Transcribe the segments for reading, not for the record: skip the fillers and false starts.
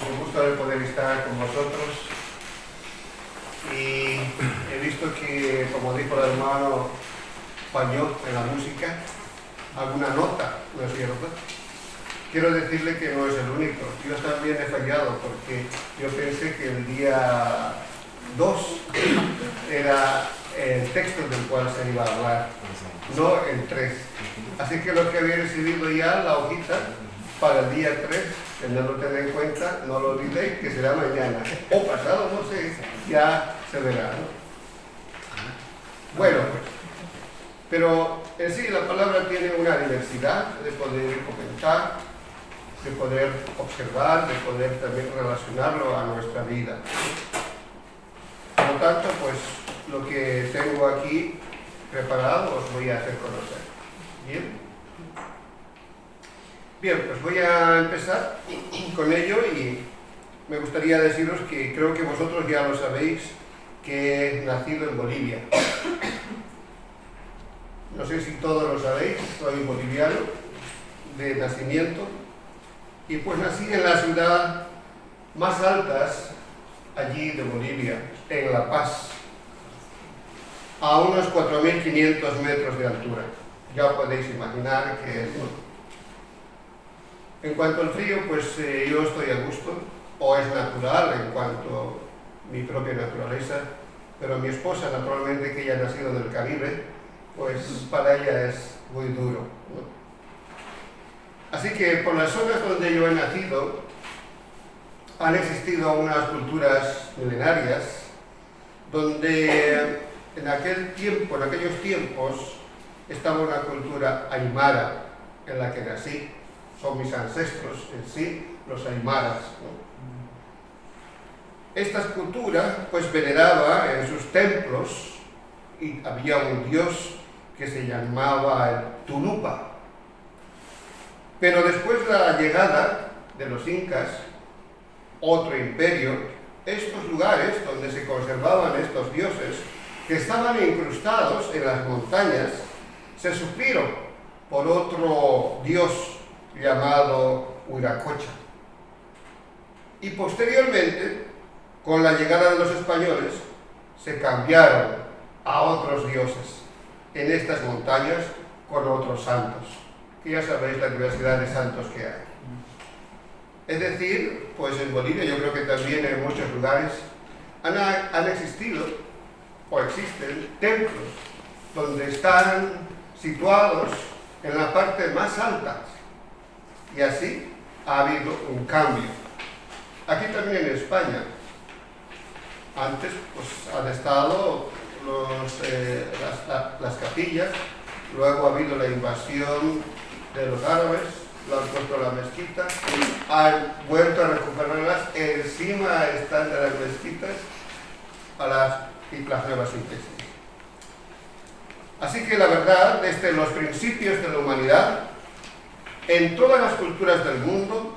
un gusto de poder estar con vosotros. Y he visto que, como dijo el hermano, falló en la música alguna nota, ¿no es cierto? Quiero decirle que no es el único. Yo también he fallado porque yo pensé que el día 2 era el texto del cual se iba a hablar, no el 3. Así que lo que había recibido ya, la hojita, para el día 3, teniendo en cuenta, no lo olvidéis, que será mañana o pasado, no sé, ya se verá, ¿no? Bueno, pues, pero en sí la palabra tiene una diversidad de poder comentar, de poder observar, de poder también relacionarlo a nuestra vida. Por lo tanto, pues lo que tengo aquí preparado os voy a hacer conocer. ¿Bien? Bien, pues voy a empezar con ello y me gustaría deciros que creo que vosotros ya lo sabéis, que he nacido en Bolivia. No sé si todos lo sabéis, soy boliviano de nacimiento y pues nací en la ciudad más altas allí de Bolivia, en La Paz, a unos 4.500 metros de altura. Ya podéis imaginar que es mucho. En cuanto al frío, pues yo estoy a gusto, o es natural en cuanto a mi propia naturaleza, pero mi esposa, naturalmente, que ella ha nacido en el Caribe, pues para ella es muy duro, ¿no? Así que por las zonas donde yo he nacido, han existido unas culturas milenarias, donde en aquellos tiempos, estaba una cultura aymara en la que nací. Son mis ancestros en sí, los aymaras, ¿no? Esta cultura pues veneraba en sus templos y había un dios que se llamaba el Tunupa. Pero después de la llegada de los incas, otro imperio, estos lugares donde se conservaban estos dioses, que estaban incrustados en las montañas, se suplieron por otro dios llamado Huiracocha. Y posteriormente, con la llegada de los españoles, se cambiaron a otros dioses en estas montañas con otros santos, que ya sabéis la diversidad de santos que hay. Es decir, pues en Bolivia, yo creo que también en muchos lugares, han existido o existen templos donde están situados en la parte más alta. Y así ha habido un cambio. Aquí también en España, antes pues han estado las capillas, luego ha habido la invasión de los árabes, lo han puesto la mezquita, han vuelto a recuperarlas, encima están de las mezquitas y las nuevas iglesias. Así que la verdad, desde los principios de la humanidad, en todas las culturas del mundo,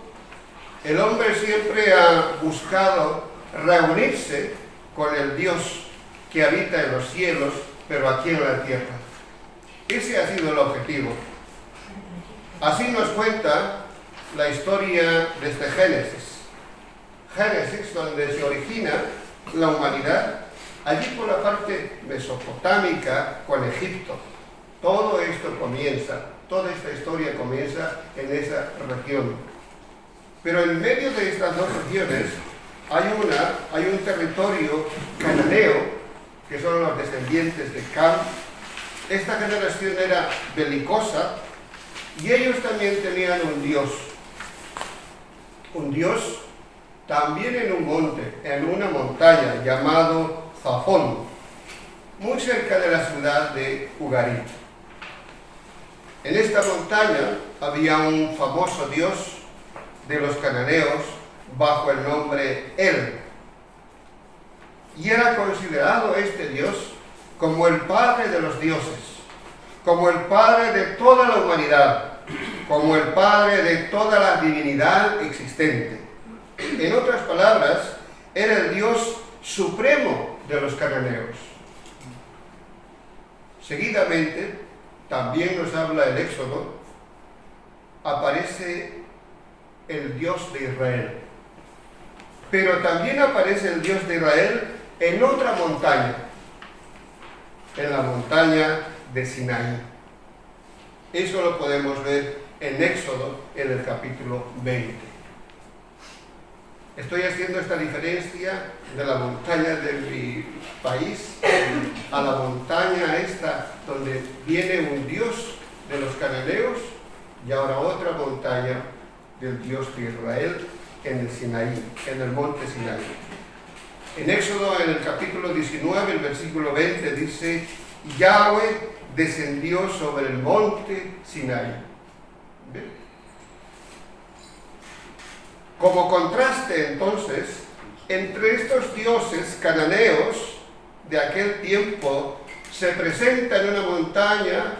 el hombre siempre ha buscado reunirse con el Dios que habita en los cielos, pero aquí en la tierra. Ese ha sido el objetivo. Así nos cuenta la historia desde Génesis. Génesis, donde se origina la humanidad, allí por la parte mesopotámica con Egipto. Todo esto comienza. Toda esta historia comienza en esa región. Pero en medio de estas dos regiones hay un territorio cananeo, que son los descendientes de Cam. Esta generación era belicosa y ellos también tenían un dios también en un monte, en una montaña llamado Zafón, muy cerca de la ciudad de Ugarit. En esta montaña había un famoso dios de los cananeos bajo el nombre El. Y era considerado este dios como el padre de los dioses, como el padre de toda la humanidad, como el padre de toda la divinidad existente. En otras palabras, era el dios supremo de los cananeos. Seguidamente, también nos habla el Éxodo, aparece el Dios de Israel. pero también aparece el Dios de Israel en otra montaña, en la montaña de Sinaí. Eso lo podemos ver en Éxodo, en el capítulo 20. Estoy haciendo esta diferencia de la montaña de mi país a la montaña esta donde viene un Dios de los cananeos y ahora otra montaña del Dios de Israel en el Sinaí, en el monte Sinaí. En Éxodo, en el capítulo 19, el versículo 20, dice: Yahweh descendió sobre el monte Sinaí. ¿Ven? Como contraste, entonces, entre estos dioses cananeos de aquel tiempo, se presenta en una montaña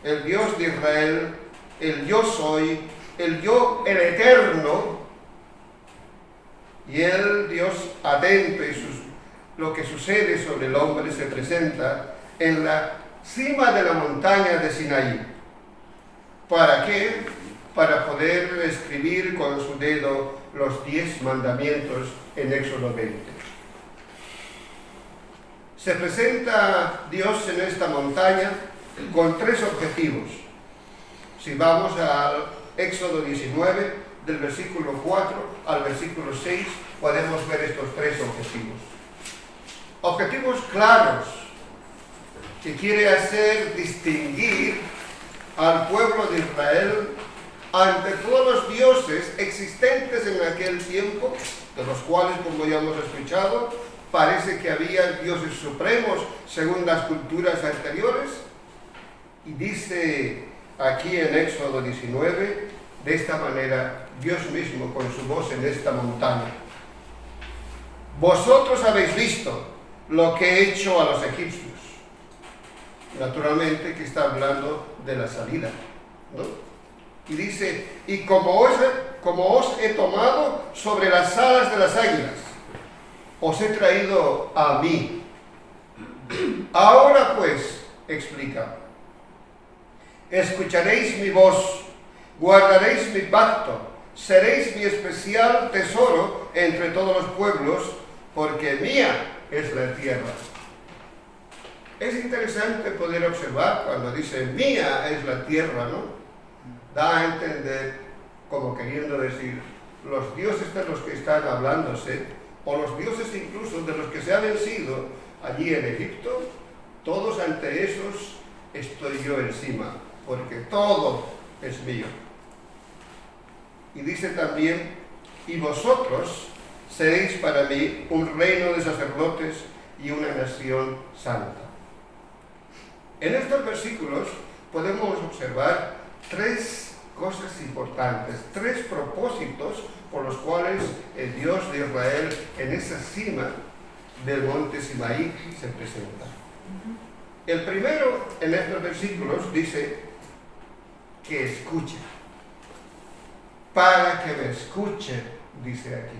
el Dios de Israel, el Yo Soy, el Yo, el Eterno, y el Dios atento, y lo que sucede sobre el hombre se presenta en la cima de la montaña de Sinaí. ¿Para qué? Para poder escribir con su dedo los 10 mandamientos en Éxodo 20. Se presenta Dios en esta montaña con 3 objetivos. Si vamos al Éxodo 19, del versículo 4 al versículo 6, podemos ver estos 3 objetivos. Objetivos claros que quiere hacer distinguir al pueblo de Israel ante todos los dioses existentes en aquel tiempo, de los cuales, como ya hemos escuchado, parece que había dioses supremos según las culturas anteriores. Y dice aquí en Éxodo 19, de esta manera, Dios mismo con su voz en esta montaña: vosotros habéis visto lo que he hecho a los egipcios. Naturalmente que está hablando de la salida, ¿no? Y dice: y como os he tomado sobre las alas de las águilas, os he traído a mí. Ahora pues, explica, escucharéis mi voz, guardaréis mi pacto, seréis mi especial tesoro entre todos los pueblos, porque mía es la tierra. Es interesante poder observar cuando dice mía es la tierra, ¿no? Da a entender, como queriendo decir, los dioses de los que están hablándose, o los dioses incluso de los que se ha vencido allí en Egipto, todos ante esos estoy yo encima, porque todo es mío. Y dice también: y vosotros seréis para mí un reino de sacerdotes y una nación santa. En estos versículos podemos observar 3 cosas importantes, 3 propósitos por los cuales el Dios de Israel en esa cima del monte Sinaí se presenta. El primero en estos versículos dice que escuche. Para que me escuche, dice aquí.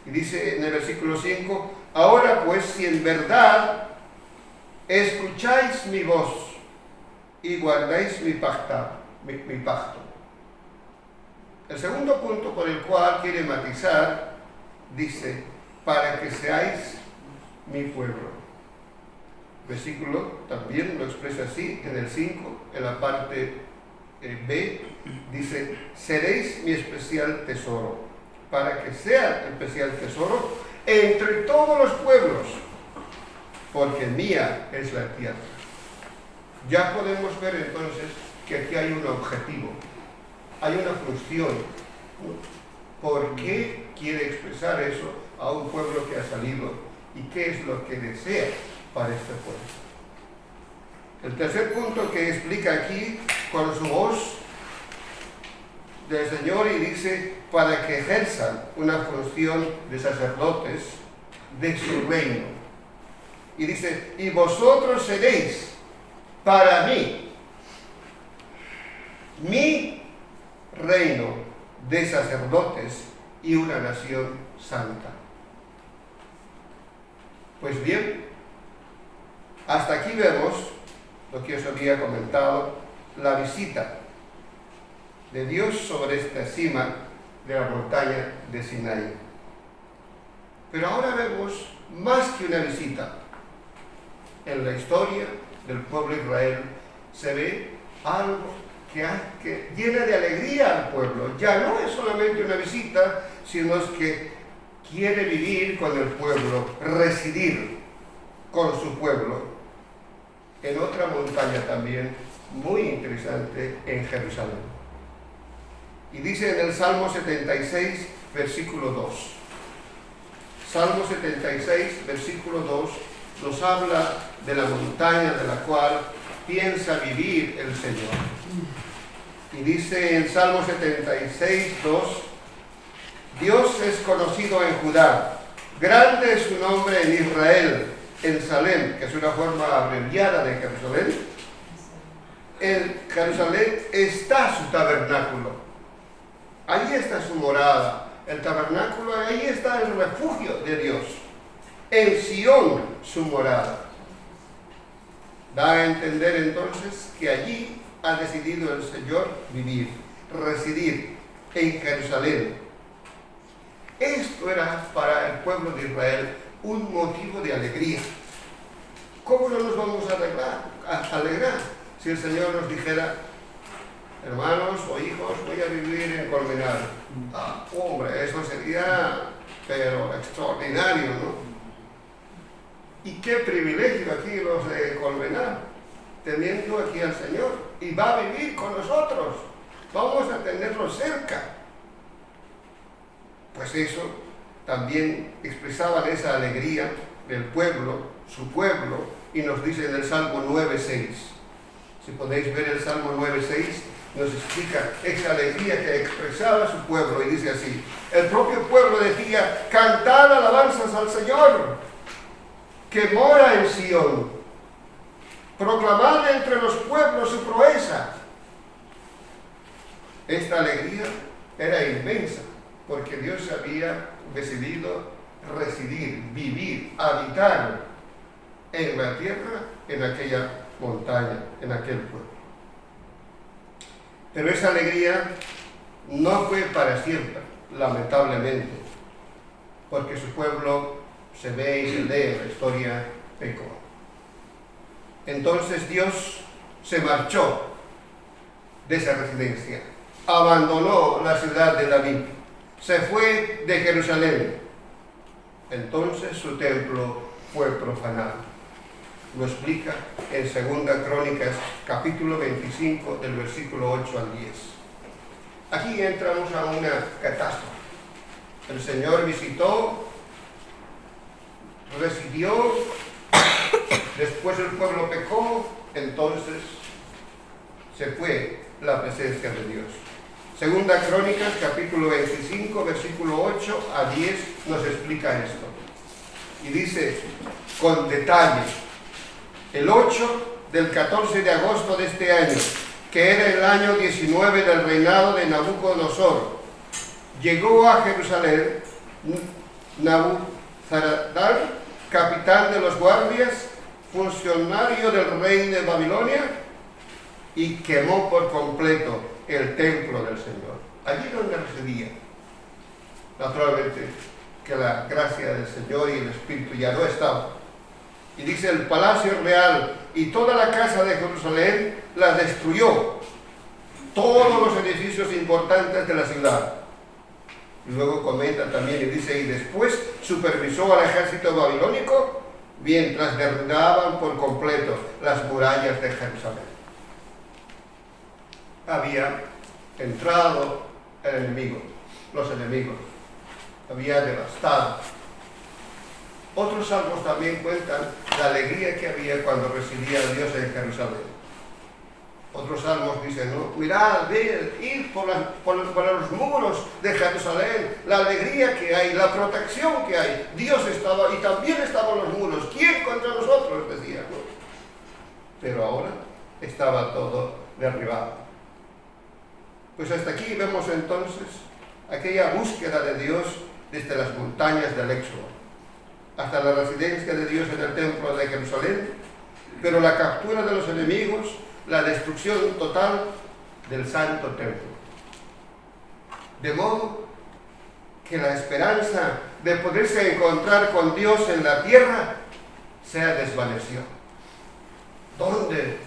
Y dice en el versículo 5: ahora pues, si en verdad escucháis mi voz y guardáis mi pacto. El segundo punto por el cual quiere matizar, dice: para que seáis mi pueblo. Versículo también lo expresa así en el 5, en la parte B, dice: seréis mi especial tesoro, para que sea especial tesoro entre todos los pueblos, porque mía es la tierra. Ya podemos ver entonces que aquí hay un objetivo, hay una función. ¿Por qué quiere expresar eso a un pueblo que ha salido? ¿Y qué es lo que desea para este pueblo? El tercer punto que explica aquí con su voz del Señor, y dice: para que ejerzan una función de sacerdotes de su reino. Y dice: y vosotros seréis para mí mi reino de sacerdotes y una nación santa. Pues bien, hasta aquí vemos lo que os había comentado, la visita de Dios sobre esta cima de la montaña de Sinaí. Pero ahora vemos más que una visita. En la historia del pueblo de Israel se ve algo que llena de alegría al pueblo. Ya no es solamente una visita, sino es que quiere vivir con el pueblo, residir con su pueblo. En otra montaña también muy interesante, en Jerusalén. Y dice en el Salmo 76, versículo 2. Salmo 76, versículo 2, nos habla de la montaña de la cual piensa vivir el Señor. Y dice en Salmo 76, 2, Dios es conocido en Judá, grande es su nombre en Israel, en Salem, que es una forma abreviada de Jerusalén. En Jerusalén está su tabernáculo, allí está su morada, el tabernáculo, ahí está el refugio de Dios, en Sión su morada. Da a entender entonces que allí ha decidido el Señor vivir, residir en Jerusalén. Esto era para el pueblo de Israel un motivo de alegría. ¿Cómo no nos vamos a alegrar si el Señor nos dijera, hermanos o hijos, voy a vivir en Colmenar? Hombre, eso sería, pero extraordinario, ¿no? Y qué privilegio aquí los de Colmenar, teniendo aquí al Señor, y va a vivir con nosotros, vamos a tenerlo cerca. Pues eso también expresaban esa alegría del pueblo, su pueblo, y nos dice en el Salmo 9.6. Si podéis ver el Salmo 9.6, nos explica esa alegría que expresaba su pueblo, y dice así: el propio pueblo decía, cantad alabanzas al Señor, que mora en Sión, proclamad entre los pueblos su proeza. Esta alegría era inmensa, porque Dios había decidido residir, vivir, habitar en la tierra, en aquella montaña, en aquel pueblo. Pero esa alegría no fue para siempre, lamentablemente, porque su pueblo, se ve y se lee en la historia, pecó. Entonces Dios se marchó de esa residencia, abandonó la ciudad de David, se fue de Jerusalén. Entonces su templo fue profanado. Lo explica en 2 Crónicas, capítulo 25, del versículo 8 al 10. Aquí entramos a una catástrofe. El Señor visitó, residió, después el pueblo pecó, entonces se fue la presencia de Dios. 2 Crónicas, capítulo 25, versículo 8 a 10, nos explica esto. Y dice con detalle: el 8 del 14 de agosto de este año, que era el año 19 del reinado de Nabucodonosor, llegó a Jerusalén Nabuzaradán, capitán de los guardias, funcionario del rey de Babilonia, y quemó por completo el templo del Señor, allí donde residía. Naturalmente que la gracia del Señor y el Espíritu ya no estaba. Y dice, el palacio real y toda la casa de Jerusalén la destruyó, todos los edificios importantes de la ciudad. Y luego comenta también y dice, y después supervisó al ejército babilónico mientras derribaban por completo las murallas de Jerusalén. Había entrado el enemigo, los enemigos, había devastado. Otros salmos también cuentan la alegría que había cuando residía Dios en Jerusalén. Otros salmos dicen, ¿no? Mirad, ved, id por los muros de Jerusalén, la alegría que hay, la protección que hay. Dios estaba, y también estaban los muros. ¿Quién contra nosotros? Decía, ¿no? Pero ahora estaba todo derribado. Pues hasta aquí vemos entonces aquella búsqueda de Dios desde las montañas del Éxodo hasta la residencia de Dios en el templo de Jerusalén, pero la captura de los enemigos, la destrucción total del santo templo. De modo que la esperanza de poderse encontrar con Dios en la tierra se desvaneció. ¿Dónde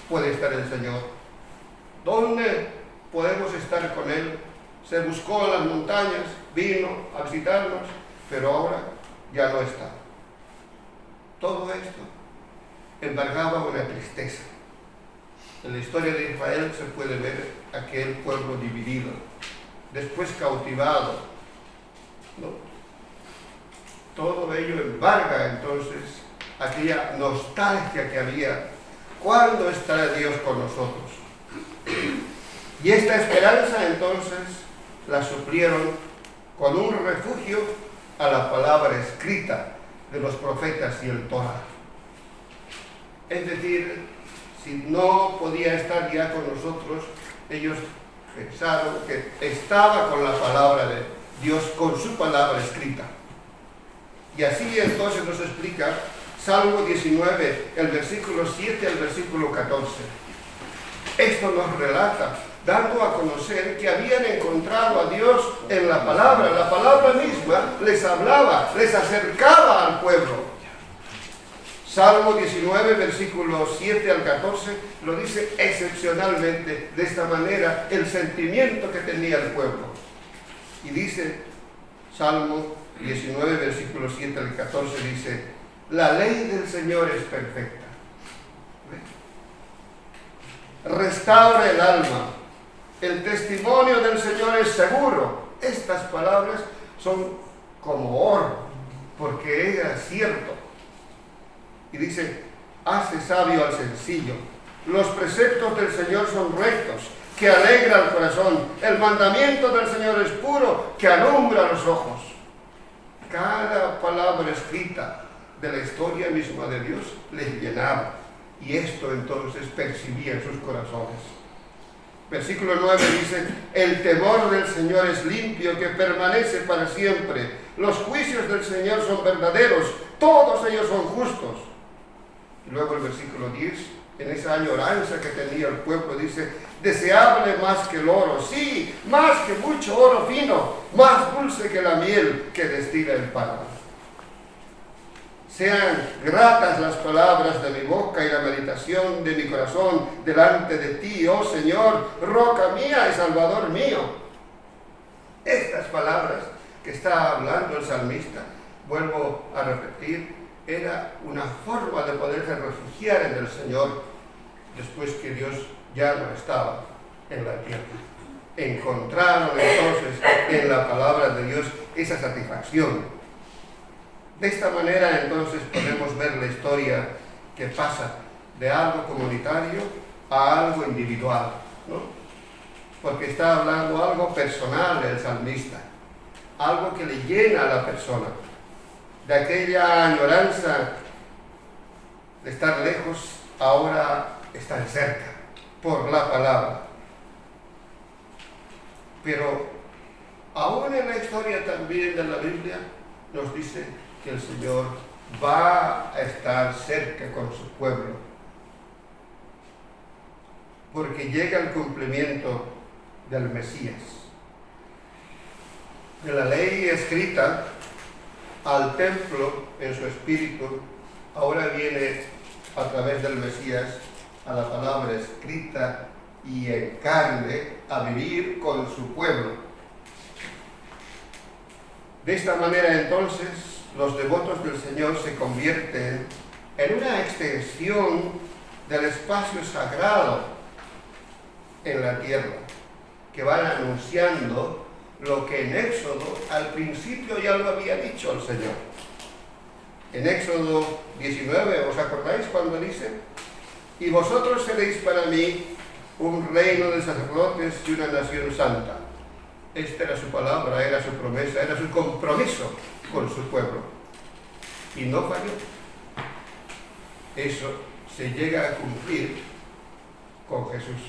puede estar el Señor? ¿Dónde podemos estar con Él? Se buscó en las montañas, vino a visitarnos, pero ahora ya no está. Todo esto embargaba una tristeza. En la historia de Israel se puede ver aquel pueblo dividido, después cautivado, ¿no? Todo ello embarga entonces aquella nostalgia que había. ¿Cuándo estará Dios con nosotros? Y esta esperanza entonces la suplieron con un refugio a la palabra escrita de los profetas y el Torá. Es decir, si no podía estar ya con nosotros, ellos pensaron que estaba con la palabra de Dios, con su palabra escrita. Y así entonces nos explica Salmo 19, el versículo 7 al versículo 14. Esto nos relata, dando a conocer que habían encontrado a Dios en la palabra misma les hablaba, les acercaba al pueblo. Salmo 19, versículos 7 al 14, lo dice excepcionalmente de esta manera el sentimiento que tenía el pueblo. Y dice, Salmo 19, versículos 7 al 14, dice, la ley del Señor es perfecta. Restaura el alma. El testimonio del Señor es seguro. Estas palabras son como oro, porque era cierto. Y dice, hace sabio al sencillo. Los preceptos del Señor son rectos, que alegra el corazón. El mandamiento del Señor es puro, que alumbra los ojos. Cada palabra escrita de la historia misma de Dios les llenaba. Y esto entonces percibía en sus corazones. Versículo 9 dice, el temor del Señor es limpio, que permanece para siempre. Los juicios del Señor son verdaderos, todos ellos son justos. Y luego el versículo 10, en esa añoranza que tenía el pueblo, dice, deseable más que el oro, sí, más que mucho oro fino, más dulce que la miel que destila el pan. Sean gratas las palabras de mi boca y la meditación de mi corazón delante de ti, oh Señor, roca mía y salvador mío. Estas palabras que está hablando el salmista, vuelvo a repetir, era una forma de poderse refugiar en el Señor después que Dios ya no estaba en la tierra. Encontraron entonces en la palabra de Dios esa satisfacción. De esta manera entonces podemos ver la historia que pasa de algo comunitario a algo individual, ¿no? Porque está hablando algo personal el salmista, algo que le llena a la persona, de aquella añoranza de estar lejos, ahora están cerca, por la palabra. Pero aún en la historia también de la Biblia nos dice que el Señor va a estar cerca con su pueblo, porque llega el cumplimiento del Mesías. De la ley escrita al templo en su espíritu, ahora viene a través del Mesías a la palabra escrita y en carne a vivir con su pueblo. De esta manera entonces los devotos del Señor se convierten en una extensión del espacio sagrado en la tierra, que van anunciando lo que en Éxodo al principio ya lo había dicho el Señor. En Éxodo 19, ¿os acordáis cuando dice? Y vosotros seréis para mí un reino de sacerdotes y una nación santa. Esta era su palabra, era su promesa, era su compromiso con su pueblo. Y no falló. Eso se llega a cumplir con Jesús.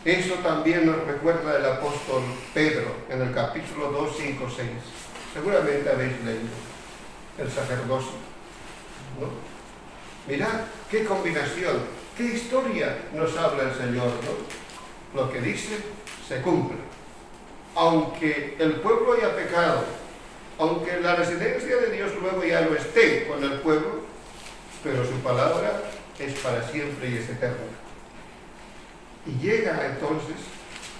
Eso también nos recuerda el apóstol Pedro en el capítulo 2, 5, 6. Seguramente habéis leído el sacerdocio, ¿no? Mirad qué combinación, qué historia nos habla el Señor, ¿no? Lo que dice se cumple. Aunque el pueblo haya pecado, aunque la residencia de Dios luego ya no esté con el pueblo, pero su palabra es para siempre y es eterna. Y llega entonces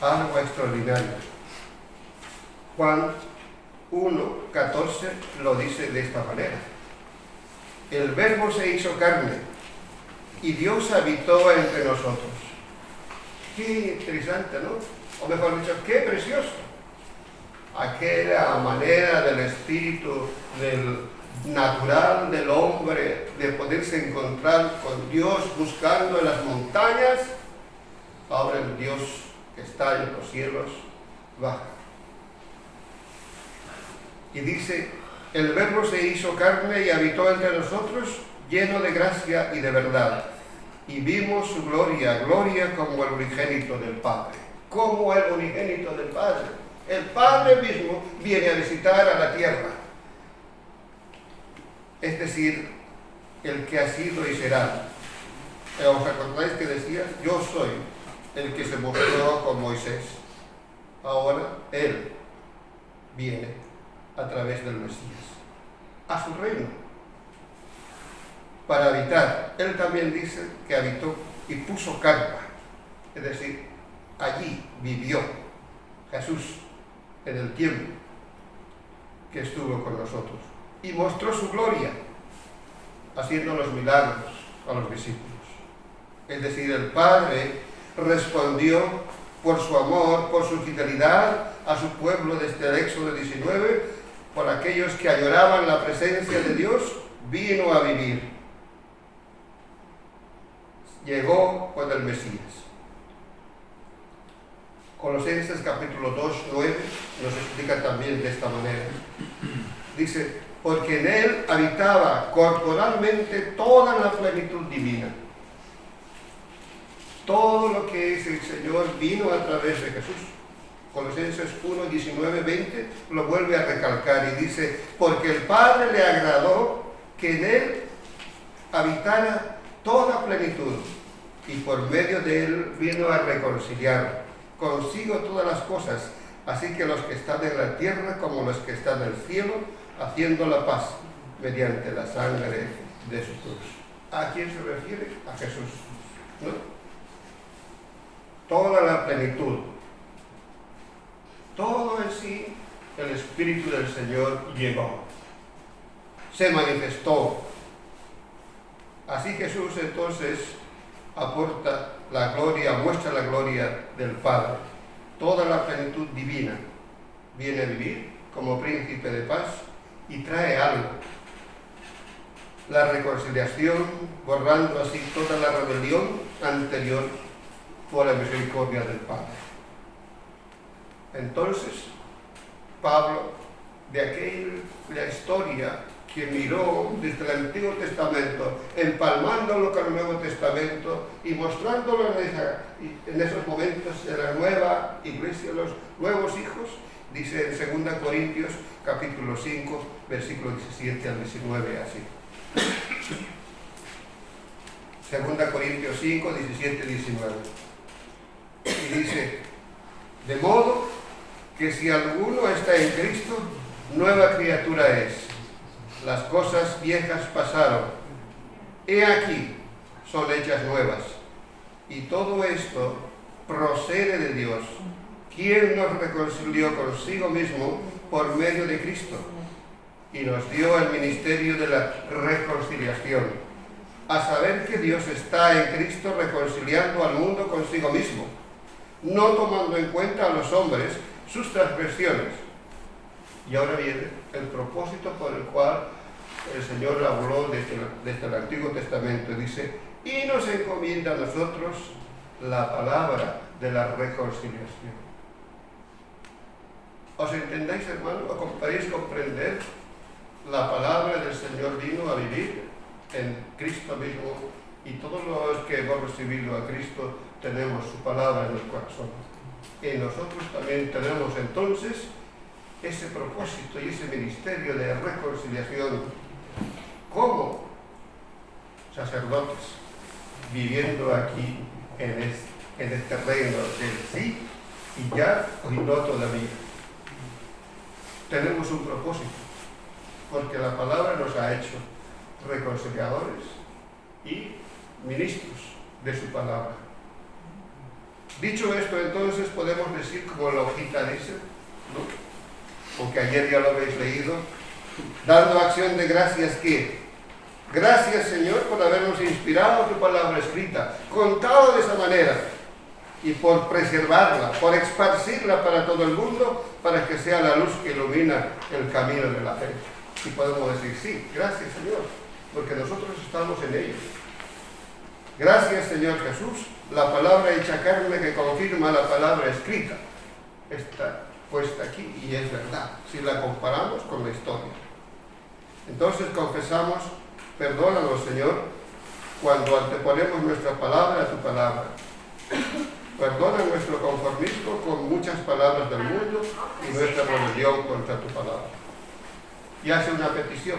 algo extraordinario. Juan 1:14 lo dice de esta manera: el Verbo se hizo carne y Dios habitó entre nosotros. Qué interesante, ¿no? O mejor dicho, qué precioso. Aquella manera del espíritu, del natural del hombre, de poderse encontrar con Dios buscando en las montañas. Ahora el Dios que está en los cielos baja. Y dice, el Verbo se hizo carne y habitó entre nosotros, lleno de gracia y de verdad. Y vimos su gloria, gloria como el unigénito del Padre. Como el unigénito del Padre. El Padre mismo viene a visitar a la tierra. Es decir, el que ha sido y será. ¿Os acordáis que decía? Yo soy el que se mostró con Moisés. Ahora Él viene a través del Mesías a su reino para habitar. Él también dice que habitó y puso carpa, es decir, allí vivió Jesús en el tiempo que estuvo con nosotros y mostró su gloria haciendo los milagros a los discípulos. Es decir, el Padre respondió por su amor, por su fidelidad a su pueblo desde el Éxodo 19, por aquellos que añoraban la presencia de Dios, vino a vivir. Llegó con el Mesías. Colosenses capítulo 2, 9 nos explica también de esta manera. Dice, porque en Él habitaba corporalmente toda la plenitud divina. Todo lo que es el Señor vino a través de Jesús. Colosenses 1, 19, 20 lo vuelve a recalcar y dice, porque el Padre le agradó que en Él habitara toda plenitud y por medio de Él vino a reconciliar consigo todas las cosas, así que los que están en la tierra como los que están en el cielo, haciendo la paz mediante la sangre de su cruz. ¿A quién se refiere? A Jesús, ¿no? Toda la plenitud, todo en sí, el Espíritu del Señor llegó, se manifestó. Así Jesús entonces aporta la gloria, muestra la gloria del Padre. Toda la plenitud divina viene a vivir como príncipe de paz y trae algo. La reconciliación, borrando así toda la rebelión anterior por la misericordia del Padre. Entonces, Pablo, de aquella historia que miró desde el Antiguo Testamento, empalmándolo con el Nuevo Testamento y mostrándolo en esos momentos de la nueva iglesia, los nuevos hijos, dice en 2 Corintios capítulo 5, versículo 17 al 19, así. 2 Corintios 5, 17, 19. Y dice, de modo que si alguno está en Cristo, nueva criatura es. Las cosas viejas pasaron. He aquí, son hechas nuevas. Y todo esto procede de Dios, quien nos reconcilió consigo mismo por medio de Cristo y nos dio el ministerio de la reconciliación, a saber que Dios está en Cristo reconciliando al mundo consigo mismo, no tomando en cuenta a los hombres sus transgresiones. Y ahora viene el propósito por el cual el Señor habló desde el Antiguo Testamento. Dice, y nos encomienda a nosotros la palabra de la reconciliación. ¿Os entendáis, hermano? ¿O podéis comprender? La palabra del Señor vino a vivir en Cristo mismo y todos los que hemos recibido a Cristo tenemos su palabra en el corazón. Y nosotros también tenemos entonces ese propósito y ese ministerio de reconciliación como sacerdotes viviendo aquí en este reino del sí y ya y no todavía. Tenemos un propósito, porque la palabra nos ha hecho reconciliadores y ministros de su palabra. Dicho esto, entonces podemos decir, como la hojita dice, ¿no? Porque ayer ya lo habéis leído, dando acción de gracias que, gracias Señor por habernos inspirado tu palabra escrita, contado de esa manera, y por preservarla, por esparcirla para todo el mundo, para que sea la luz que ilumina el camino de la fe. Y podemos decir, sí, gracias Señor, porque nosotros estamos en ello. Gracias Señor Jesús, la palabra hecha carne que confirma la palabra escrita está puesta aquí y es verdad, si la comparamos con la historia. Entonces confesamos, perdónanos Señor, cuando anteponemos nuestra palabra a tu palabra. Perdona nuestro conformismo con muchas palabras del mundo y nuestra rebelión contra tu palabra. Y hace una petición.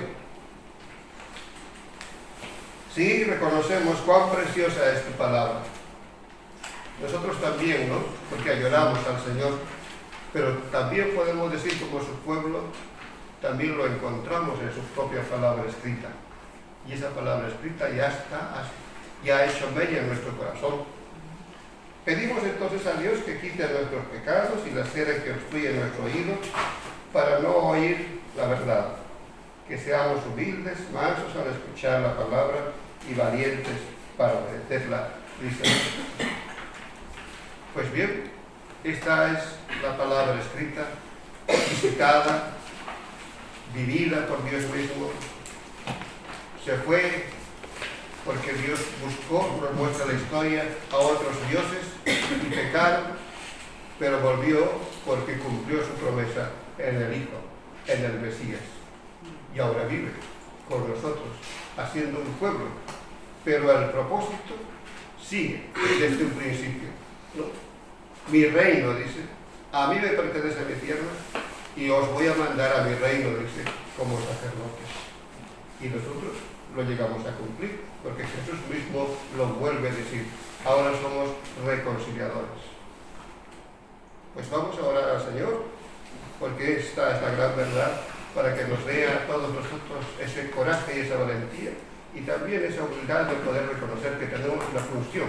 Sí, reconocemos cuán preciosa es tu palabra. Nosotros también, ¿no? Porque lloramos al Señor, pero también podemos decir como su pueblo, también lo encontramos en su propia palabra escrita. Y esa palabra escrita ya ha hecho mella en nuestro corazón. Pedimos entonces a Dios que quite nuestros pecados y las ceras que obstruyen nuestro oído para no oír la verdad. Que seamos humildes, mansos al escuchar la palabra y valientes para obedecerla, dice. Pues bien, esta es la palabra escrita, visitada, vivida por Dios mismo. Se fue porque Dios buscó, nos muestra la historia, a otros dioses y pecaron, pero volvió porque cumplió su promesa en el Hijo, en el Mesías. Y ahora vive con nosotros, haciendo un pueblo. Pero el propósito sigue desde un principio, ¿no? Mi reino, dice, a mí me pertenece mi tierra y os voy a mandar a mi reino, dice, como sacerdotes. Y nosotros lo llegamos a cumplir, porque Jesús mismo lo vuelve a decir. Ahora somos reconciliadores. Pues vamos a orar al Señor, porque esta es la gran verdad, para que nos dé a todos nosotros ese coraje y esa valentía, y también esa humildad de poder reconocer que tenemos una función,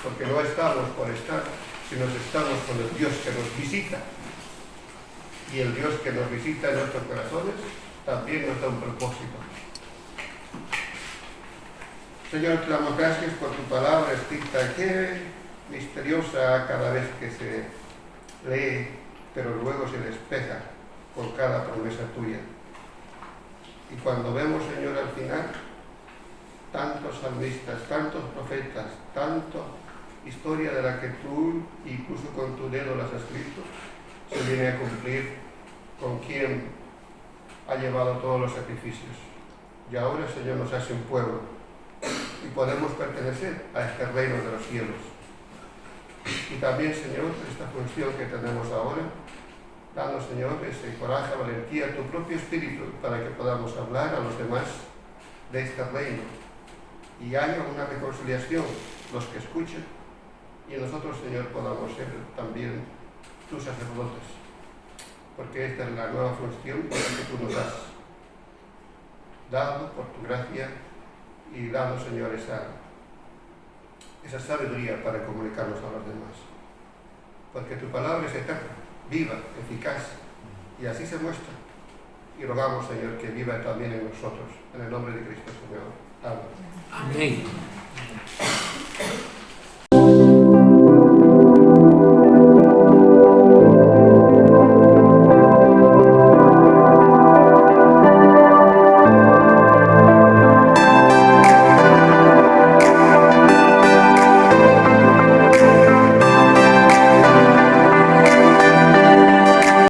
porque no estamos por estar, sino estamos con el Dios que nos visita, y el Dios que nos visita en nuestros corazones también nos da un propósito. Señor, te damos gracias por tu palabra escrita, que misteriosa cada vez que se lee, pero luego se despeja con cada promesa tuya. Y cuando vemos, Señor, al final, tantos salmistas, tantos profetas, tanto historia de la que tú, incluso con tu dedo, las has escrito, se viene a cumplir con quien ha llevado todos los sacrificios. Y ahora, Señor, nos hace un pueblo y podemos pertenecer a este reino de los cielos. Y también, Señor, esta función que tenemos ahora, danos, Señor, ese coraje, valentía, tu propio espíritu, para que podamos hablar a los demás de este reino y haya una reconciliación, los que escuchen, y nosotros, Señor, podamos ser también tus sacerdotes, porque esta es la nueva función que tú nos has dado por tu gracia, y dado, Señor, esa sabiduría para comunicarnos a los demás, porque tu palabra es eterna, viva, eficaz, y así se muestra. Y rogamos, Señor, que viva también en nosotros, en el nombre de Cristo, Señor. Amén. Amén.